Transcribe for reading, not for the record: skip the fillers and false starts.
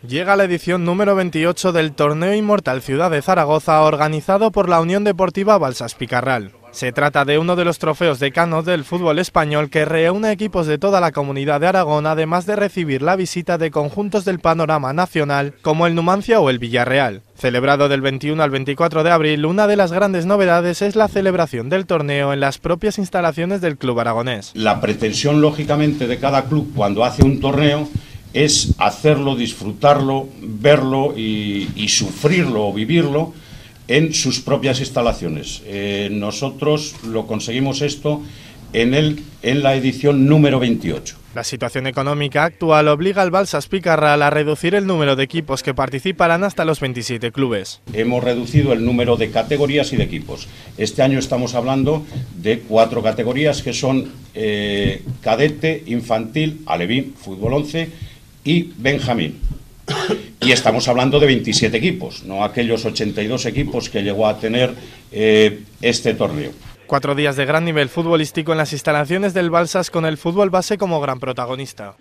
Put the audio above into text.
Llega la edición número 28 del Torneo Inmortal Ciudad de Zaragoza, organizado por la Unión Deportiva Balsas Picarral. Se trata de uno de los trofeos decanos del fútbol español que reúne equipos de toda la comunidad de Aragón, además de recibir la visita de conjuntos del panorama nacional como el Numancia o el Villarreal. Celebrado del 21 al 24 de abril, una de las grandes novedades es la celebración del torneo en las propias instalaciones del club aragonés. La pretensión, lógicamente, de cada club cuando hace un torneo es hacerlo, disfrutarlo, verlo y sufrirlo o vivirlo en sus propias instalaciones. Nosotros lo conseguimos esto en la edición número 28. La situación económica actual obliga al Balsas Picarral a reducir el número de equipos que participarán hasta los 27 clubes. Hemos reducido el número de categorías y de equipos. Este año estamos hablando de 4 categorías que son cadete, infantil, alevín, fútbol 11 y benjamín. Y estamos hablando de 27 equipos, no aquellos 82 equipos que llegó a tener este torneo. 4 días de gran nivel futbolístico en las instalaciones del Balsas, con el fútbol base como gran protagonista.